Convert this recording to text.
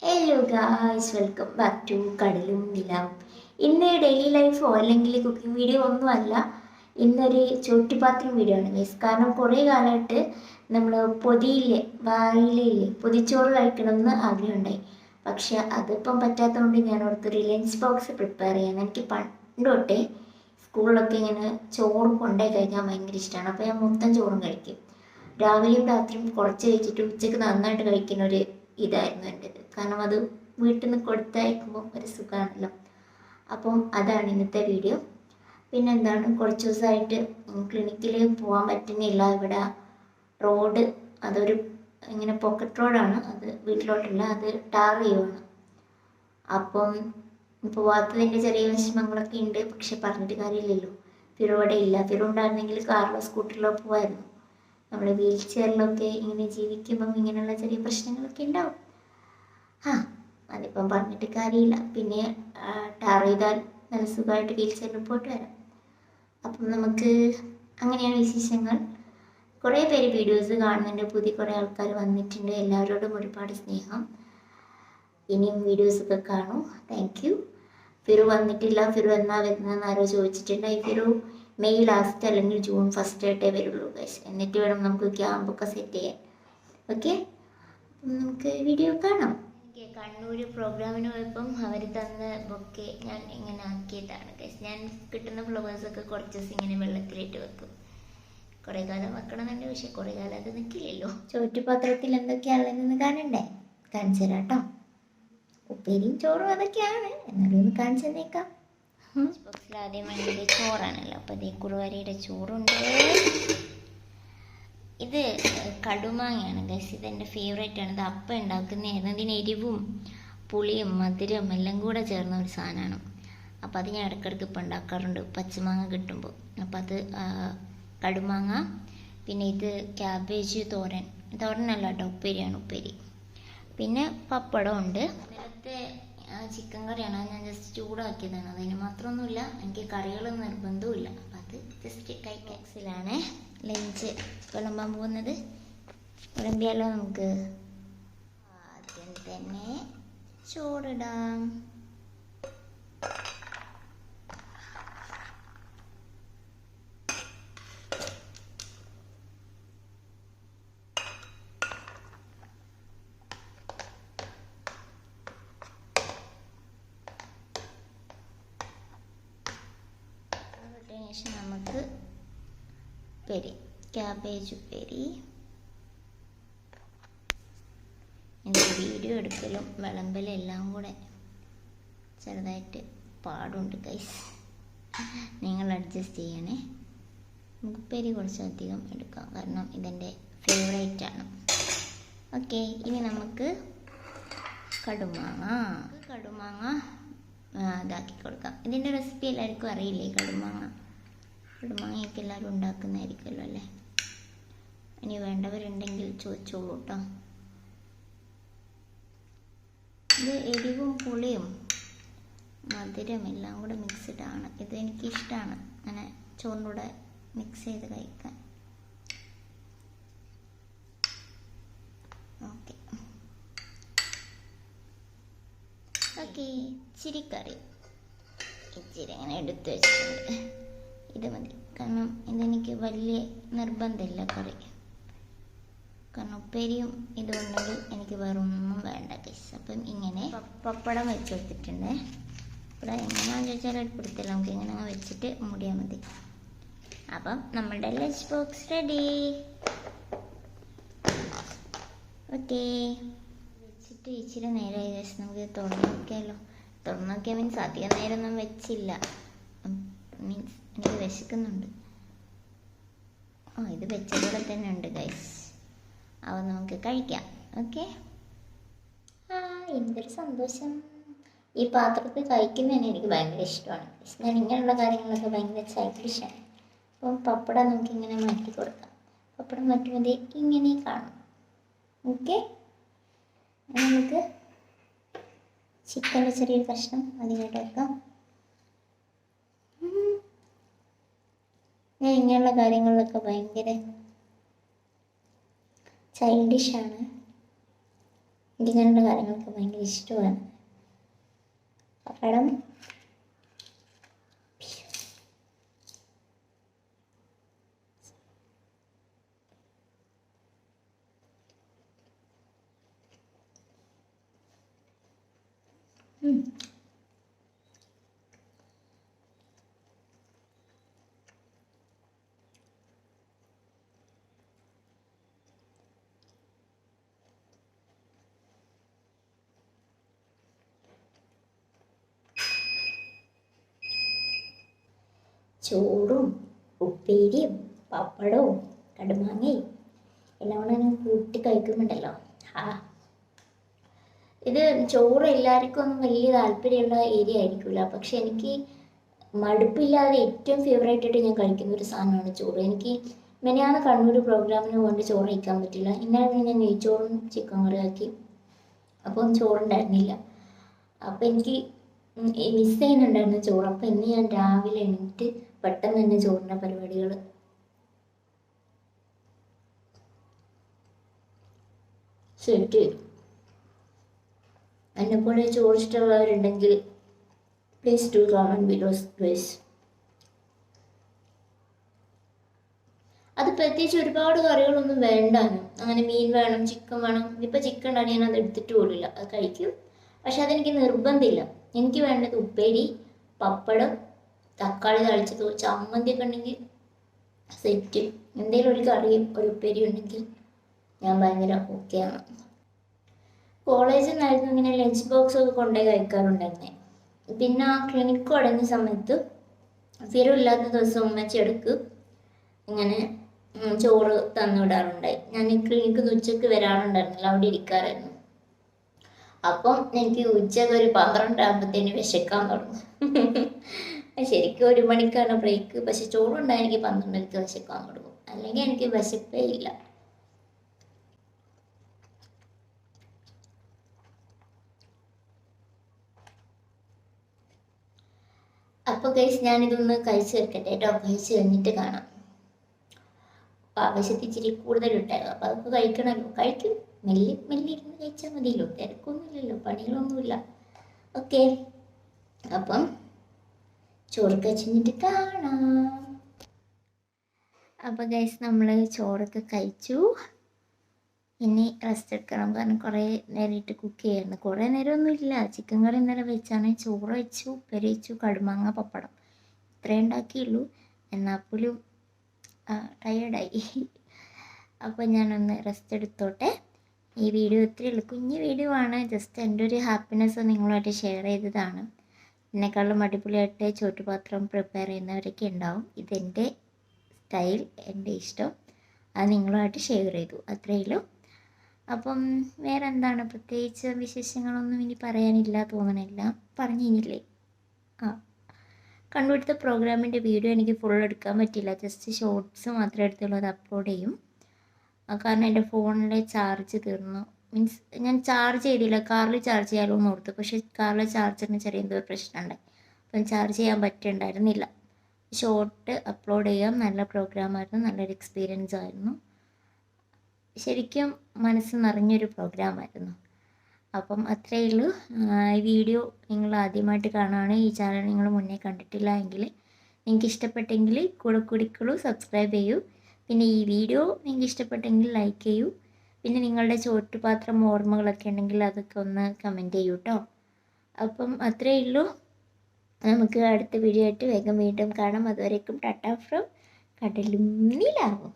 Hello guys, welcome back to കടലും നിലാവും. ഇന്ന് ഡെയിലി ലൈഫോ അല്ലെങ്കിൽ കുക്കിംഗ് വീഡിയോ ഒന്നുമല്ല, ഇന്നൊരു ചോറ്റുപാത്രം വീഡിയോ ആണ് ഗൈസ്. കാരണം കുറേ കാലമായിട്ട് നമ്മൾ പൊതിയില്ലേ, വായിലയില്ലേ, പൊതിച്ചോറ് കഴിക്കണമെന്ന് ആഗ്രഹമുണ്ടായി. പക്ഷെ അതിപ്പം പറ്റാത്തതുകൊണ്ട് ഞാൻ ഓർത്തൊരു ലഞ്ച് ബോക്സ് പ്രിപ്പയർ ചെയ്യാൻ. എനിക്ക് പണ്ട് തൊട്ടേ സ്കൂളിലൊക്കെ ഇങ്ങനെ ചോറ് കൊണ്ടുപോയി കഴിക്കാൻ ഭയങ്കര ഇഷ്ടമാണ്. അപ്പോൾ ഞാൻ മൊത്തം ചോറും കഴിക്കും. രാവിലെയും രാത്രിയും കുറച്ച് കഴിച്ചിട്ട് ഉച്ചയ്ക്ക് നന്നായിട്ട് കഴിക്കുന്ന ഒരു ഇതായിരുന്നു എൻ്റെത്. കാരണം അത് വീട്ടിൽ നിന്ന് കൊടുത്തയക്കുമ്പോൾ ഒരു സുഖമാണല്ലോ. അപ്പം അതാണ് ഇന്നത്തെ വീഡിയോ. പിന്നെന്താണ്, കുറച്ച് ദിവസമായിട്ട് ക്ലിനിക്കിൽ പോകാൻ പറ്റുന്നില്ല. ഇവിടെ റോഡ് അതൊരു ഇങ്ങനെ പോക്കറ്റ് റോഡാണ്, അത് വീട്ടിലോട്ടല്ല, അത് ടാർ ചെയ്യുവാണ്. അപ്പം പോവാത്തതിൻ്റെ ചെറിയ വിഷമങ്ങളൊക്കെ ഉണ്ട്. പക്ഷെ പറഞ്ഞിട്ട് കാര്യമില്ലല്ലോ, ഫിറോടെ ഇല്ല. ഫിറോ ഉണ്ടായിരുന്നെങ്കിൽ കാറിലോ സ്കൂട്ടറിലോ പോവായിരുന്നു. നമ്മൾ വീൽ ചെയറിലൊക്കെ ഇങ്ങനെ ജീവിക്കുമ്പം ഇങ്ങനെയുള്ള ചെറിയ പ്രശ്നങ്ങളൊക്കെ ഉണ്ടാവും. അതിപ്പം പറഞ്ഞിട്ട് കാര്യമില്ല. പിന്നെ ടാർ ചെയ്താൽ നല്ല സുഖമായിട്ട് വീൽ ചെയറിൽ പോയിട്ട് വരാം. അപ്പം നമുക്ക് അങ്ങനെയാണ് വിശേഷങ്ങൾ. കുറേ പേര് വീഡിയോസ് കാണുന്നുണ്ട്, പുതിയ കുറേ ആൾക്കാർ വന്നിട്ടുണ്ട്. എല്ലാവരോടും ഒരുപാട് സ്നേഹം. ഇനിയും വീഡിയോസൊക്കെ കാണൂ. Thank you. ഫിറു വന്നിട്ടില്ല. ഫിറു എന്നാ വരുന്നതെന്ന് ആരോ ചോദിച്ചിട്ടുണ്ടായി. ഫിറു മെയ് ലാസ്റ്റ് അല്ലെങ്കിൽ ജൂൺ ഫസ്റ്റ് ആയിട്ടേ വരുള്ളൂ ഗൈസ്. എന്നിട്ട് വേണം നമുക്ക് ക്യാമ്പൊക്കെ സെറ്റ് ചെയ്യാൻ. ഓക്കെ, നമുക്ക് വീഡിയോ കാണാം. എനിക്ക് കണ്ണൂർ പ്രോഗ്രാമിന് പോയപ്പം അവർ തന്ന ബൊക്കെ ഞാൻ ഇങ്ങനെ ആക്കിയതാണ് ഗൈസ്. ഞാൻ കിട്ടുന്ന ഫ്ലവേഴ്സൊക്കെ കുറച്ച് ദിവസം ഇങ്ങനെ വെള്ളത്തിലിട്ട് വെക്കും. കുറേ കാലം വെക്കണമെന്നുണ്ട്, പക്ഷെ കുറേ കാലം അത് നിൽക്കില്ലല്ലോ. ചോറ്റുപാത്രത്തിൽ എന്തൊക്കെയാണെന്ന് കാണണ്ടേ? കാണിച്ചു തരാം കേട്ടോ. ഉപ്പേരിയും ചോറും അതൊക്കെയാണ്, എന്നാലും ഒന്ന് കാണിച്ചു തന്നേക്കാം. ബോക്സിൽ ആദ്യം വേണ്ടത് ചോറാണല്ലോ. അപ്പോൾ അതേ കുറുവരിയുടെ ചോറുണ്ട്. ഇത് കടുമാങ്ങയാണ് ഗൈസ്. ഇതെൻ്റെ ഫേവറേറ്റ് ആണ്. ഇത് അപ്പം ഉണ്ടാക്കുന്നതായിരുന്നു. ഇതിന് എരിവും പുളിയും മധുരവും എല്ലാം കൂടെ ചേർന്ന ഒരു സാധനമാണ്. അപ്പോൾ അത് ഞാൻ ഇടയ്ക്കിടയ്ക്ക് ഇപ്പം ഉണ്ടാക്കാറുണ്ട് പച്ചമാങ്ങ കിട്ടുമ്പോൾ. അപ്പോൾ അത് കടുമാങ്ങ. പിന്നെ ഇത് ക്യാബേജ് തോരനല്ല കേട്ടോ, ഉപ്പേരിയാണ്, ഉപ്പേരി. പിന്നെ പപ്പടം ഉണ്ട്. നേരത്തെ ചിക്കൻ കറിയാണ്, അത് ഞാൻ ജസ്റ്റ് ചൂടാക്കിയതാണ്. അതിന് മാത്രമൊന്നുമില്ല, എനിക്ക് കറികളൊന്നും നിർബന്ധവുമില്ല. അപ്പം അത് ജസ്റ്റ് കൈക്കാക്സിലാണ് ലഞ്ച് വിളമ്പാൻ പോകുന്നത്. വിളമ്പിയാലോ നമുക്ക്? ആദ്യം തന്നെ ചോറിടാം. ശേഷം നമുക്ക് ഉപ്പേരി, ക്യാബേജ് ഉപ്പേരി. എൻ്റെ വീഡിയോ എടുക്കലും വിളമ്പലും എല്ലാം കൂടെ ചെറുതായിട്ട് പാടുണ്ട് ഗൈസ്, നിങ്ങൾ അഡ്ജസ്റ്റ് ചെയ്യണേ. നമുക്ക് ഉപ്പേരി കുറച്ചധികം എടുക്കാം, കാരണം ഇതെൻ്റെ ഫേവറേറ്റ് ആണ്. ഓക്കെ, ഇനി നമുക്ക് കടുമാങ്ങ ഇതാക്കി കൊടുക്കാം. ഇതിൻ്റെ റെസിപ്പി എല്ലാവർക്കും അറിയില്ലേ? കടുമാങ്ങയൊക്കെ എല്ലാവരും ഉണ്ടാക്കുന്നതായിരിക്കുമല്ലോ അല്ലേ? ഇനി വേണ്ടവരുണ്ടെങ്കിൽ ചോദിച്ചോളൂ കേട്ടോ. ഇത് എരിവും പുളിയും മധുരം എല്ലാം കൂടെ മിക്സ്ഡ് ആണ്. ഇത് എനിക്കിഷ്ടമാണ് അങ്ങനെ ചോറിൻ്റെ കൂടെ മിക്സ് ചെയ്ത് കഴിക്കാൻ. ഓക്കെ, ഇച്ചിരി കറി ഇച്ചിരി അങ്ങനെ എടുത്തു വെച്ചിട്ടുണ്ട്. ഇത് മതി, കാരണം ഇതെനിക്ക് വലിയ നിർബന്ധമില്ല കറി. കാരണം ഉപ്പേരിയും ഇതുണ്ടെങ്കിൽ എനിക്ക് വേറെ ഒന്നും വേണ്ട ഗൈസ്. അപ്പം ഇങ്ങനെ പപ്പടം വെച്ച് കൊടുത്തിട്ടുണ്ട്. ഇവിടെ എങ്ങനെയാണെന്ന് ചോദിച്ചാൽ അടുപ്പെടുത്തില്ല, നമുക്ക് ഇങ്ങനെ വെച്ചിട്ട് മൂടിയാൽ മതി. അപ്പം നമ്മളുടെ ലഞ്ച് ബോക്സ് റെഡി. ഓക്കെ, വെച്ചിട്ട് ഇച്ചിരി നേരമായി ഗൈസ്. നമുക്ക് തുറന്നു നോക്കിയാൽ മീൻസ് അധികം നേരമൊന്നും വെച്ചില്ല. മീൻസ് എനിക്ക് വിശക്കുന്നുണ്ട്. ഇത് വെച്ചതുപോലെ തന്നെ ഉണ്ട് ഗൈസ്. അവ നമുക്ക് കഴിക്കാം. ഓക്കെ, എന്തൊരു സന്തോഷം. ഈ പാത്രത്തിൽ കഴിക്കുന്നതന്നെ എനിക്ക് ഭയങ്കര ഇഷ്ടമാണ്. ഞാൻ ഇങ്ങനെയുള്ള കാര്യങ്ങളൊക്കെ ഭയങ്കര ചൈൽഡിഷാണ്. അപ്പം പപ്പടം നമുക്കിങ്ങനെ മാറ്റി കൊടുക്കാം. പപ്പടം മാറ്റുമ്പോൾ ഇങ്ങനെ കാണും. ഓക്കെ, നമുക്ക് ചിക്കൻ്റെ ചെറിയൊരു കഷ്ണം അതിനായിട്ട് വെക്കാം. ഞാൻ ഇങ്ങനെയുള്ള കാര്യങ്ങളിലൊക്കെ ഭയങ്കര ചൈൽഡിഷാണ്. ഇങ്ങനെയുള്ള കാര്യങ്ങളൊക്കെ ഭയങ്കര ഇഷ്ടമാണ്. പപ്പടം ചോറും ഉപ്പേരിയും പപ്പടവും കടുമാങ്ങയും എല്ലാം കൂടെ ഞാൻ കൂട്ടി കഴിക്കുന്നുണ്ടല്ലോ. ഇത് ചോറ് എല്ലാവർക്കും ഒന്നും വലിയ താല്പര്യമുള്ള ഏരിയ ആയിരിക്കില്ല, പക്ഷെ എനിക്ക് മടുപ്പില്ലാതെ ഏറ്റവും ഫേവറേറ്റ് ആയിട്ട് ഞാൻ കഴിക്കുന്ന ഒരു സാധനമാണ് ചോറ്. എനിക്ക് മെനയാന്ന് കണ്ണൂർ പ്രോഗ്രാമിന് കൊണ്ട് ചോറ് കഴിക്കാൻ പറ്റില്ല. ഇന്നലെ ഞാൻ നെയ്ച്ചോറും ചിക്കൻ കറി ആക്കി, അപ്പം ചോറുണ്ടായിരുന്നില്ല. അപ്പം എനിക്ക് മിസ് ചെയ്യുന്നുണ്ടായിരുന്നു ചോറ്. അപ്പം ഇന്ന് ഞാൻ രാവിലെ എണീറ്റ് പെട്ടെന്ന് തന്നെ ചോറിൻ്റെ പരിപാടികൾ. സെറ്റ് എന്നെപ്പോലെ ചോറ് ഇഷ്ടമുള്ളവരുണ്ടെങ്കിൽ പ്ലീസ് ഡു കമന്റ് ബിലോസ് പ്ലീസ്. അത് പ്രത്യേകിച്ച് ഒരുപാട് കറികളൊന്നും വേണ്ടാനും. അങ്ങനെ മീൻ വേണം, ചിക്കൻ വേണം. ഇപ്പം ചിക്കൻ ഉണ്ടാക്കി ഞാൻ അത് എടുത്തിട്ട് പോലില്ല, അത് കഴിക്കും. പക്ഷെ അതെനിക്ക് നിർബന്ധമില്ല. എനിക്ക് വേണ്ടത് ഉപ്പേരി, പപ്പടം, തക്കാളി താളിച്ചതോ ചമ്മന്തിയൊക്കെ ഉണ്ടെങ്കിൽ സെറ്റ്. എന്തെങ്കിലും ഒരു കറിയും ഒരു ഉപ്പേരി ഉണ്ടെങ്കിൽ ഞാൻ ഭയങ്കര ഓക്കെയാണ്. കോളേജിൽ നിന്നായിരുന്നു ഇങ്ങനെ ലഞ്ച് ബോക്സ് ഒക്കെ കൊണ്ടുപോയി കഴിക്കാറുണ്ടായിരുന്നേ. പിന്നെ ആ ക്ലിനിക്ക് തുടങ്ങിയ സമയത്ത് സ്ഥിരമില്ലാത്ത ദിവസം ഉമ്മച്ചെടുക്ക് ഇങ്ങനെ ചോറ് തന്നുവിടാറുണ്ടായി. ഞാൻ ഈ ക്ലിനിക്ക് ഉച്ചയ്ക്ക് വരാറുണ്ടായിരുന്നില്ല, അവിടെ ഇരിക്കാറായിരുന്നു. അപ്പം എനിക്ക് ഉച്ചക്ക് ഒരു 12 ആകുമ്പോഴത്തേന് വിശക്കാൻ തുടങ്ങും. ശരിക്കും 1 മണിക്കാണ് ബ്രേക്ക്, പക്ഷെ ചോറുണ്ടായി എനിക്ക് 12 വിശക്കാൻ തുടങ്ങും, അല്ലെങ്കിൽ എനിക്ക് വിശപ്പേ ഇല്ല. അപ്പോൾ ഗൈസ് ഞാനിതൊന്ന് കഴിച്ച് വെക്കട്ടെ കേട്ടോ. കഴിച്ച് കഴിഞ്ഞിട്ട് കാണാം. ആവശ്യത്തിൽ ഇച്ചിരി കൂടുതലുണ്ടായിരുന്നു, അപ്പോൾ അതൊക്കെ കഴിക്കണമല്ലോ. കഴിക്കും, മെല്ലെ മെല്ലെ ഇരുന്ന് കഴിച്ചാൽ മതിയല്ലോ, തിരക്കൊന്നുമില്ലല്ലോ, പണികളൊന്നുമില്ല. ഓക്കെ, അപ്പം ചോറ് കഴിച്ചിട്ട് കാണാം. അപ്പോൾ ഗൈസ് നമ്മൾ ചോറൊക്കെ കഴിച്ചു. ഇനി റെസ്റ്റ് എടുക്കണം, കാരണം കുറേ നേരമായിട്ട് കുക്ക് ചെയ്യായിരുന്നു. കുറേ നേരമൊന്നും ഇല്ല, ചിക്കൻ കറി ഇന്നലെ വെച്ചാണ്. ചോറ് വെച്ചു, ഉപ്പേരി വെച്ചു, കടുമാങ്ങ, പപ്പടം, ഇത്രേ ഉണ്ടാക്കിയുള്ളൂ. എന്നാൽ പോലും ടയേർഡായി. അപ്പോൾ ഞാനൊന്ന് റെസ്റ്റ് എടുത്തോട്ടെ. ഈ വീഡിയോ ഇത്രയേ ഉള്ളൂ, കുഞ്ഞു വീഡിയോ ആണ്. ജസ്റ്റ് എൻ്റെ ഒരു ഹാപ്പിനെസ് നിങ്ങളുമായിട്ട് ഷെയർ ചെയ്തതാണ്. എന്നെക്കാളും അടിപൊളിയായിട്ട് ചോറ്റുപാത്രം പ്രിപ്പയർ ചെയ്യുന്നവരൊക്കെ ഉണ്ടാവും. ഇതെൻ്റെ സ്റ്റൈൽ, എൻ്റെ ഇഷ്ടം, അത് നിങ്ങളുമായിട്ട് ഷെയർ ചെയ്തു, അത്രയേ ഉള്ളൂ. അപ്പം വേറെ എന്താണ്, പ്രത്യേകിച്ച് വിശേഷങ്ങളൊന്നും ഇനി പറയാനില്ല തോന്നണില്ല. പറഞ്ഞില്ലേ? കണ്ടുപിടുത്ത പ്രോഗ്രാമിൻ്റെ വീഡിയോ എനിക്ക് ഫുൾ എടുക്കാൻ പറ്റില്ല, ജസ്റ്റ് ഷോർട്സ് മാത്രമേ എടുത്തുള്ളൂ. അത് അപ്ലോഡ് ചെയ്യും, കാരണം എൻ്റെ ഫോണിലെ ചാർജ് തീർന്നു. മീൻസ് ഞാൻ ചാർജ് ചെയ്തില്ല, കാറിൽ ചാർജ് ചെയ്യാമല്ലോ എന്ന് ഓർത്തു. പക്ഷേ കാറിലെ ചാർജറിന് ചെറിയ എന്തോ പ്രശ്നമുണ്ട്, അപ്പം ചാർജ് ചെയ്യാൻ പറ്റുന്നുണ്ടായിരുന്നില്ല. ഷോർട്ട് അപ്ലോഡ് ചെയ്യാം. നല്ല പ്രോഗ്രാമായിരുന്നു, നല്ലൊരു എക്സ്പീരിയൻസ് ആയിരുന്നു. ശരിക്കും മനസ്സ് നിറഞ്ഞൊരു പ്രോഗ്രാമായിരുന്നു. അപ്പം അത്രയേ ഉള്ളൂ. ഈ വീഡിയോ നിങ്ങൾ ആദ്യമായിട്ട് കാണുകയാണ്, ഈ ചാനൽ നിങ്ങൾ മുന്നേ കണ്ടിട്ടില്ല എങ്കിൽ നിങ്ങൾക്ക് ഇഷ്ടപ്പെട്ടെങ്കിൽ കൂടെ കൂടിക്കുള്ളൂ സബ്സ്ക്രൈബ് ചെയ്യൂ. പിന്നെ ഈ വീഡിയോ നിങ്ങൾക്ക് ഇഷ്ടപ്പെട്ടെങ്കിൽ ലൈക്ക് ചെയ്യൂ. പിന്നെ നിങ്ങളുടെ ചോറ്റുപാത്രം ഓർമ്മകളൊക്കെ ഉണ്ടെങ്കിൽ അതൊക്കെ ഒന്ന് കമൻറ്റ് ചെയ്യൂ കേട്ടോ. അപ്പം അത്രയേ ഉള്ളൂ. നമുക്ക് അടുത്ത വീഡിയോ ആയിട്ട് വേഗം വീണ്ടും കാണാം. അതുവരേക്കും ടാറ്റ ഫ്രം കടലും നിലാവും.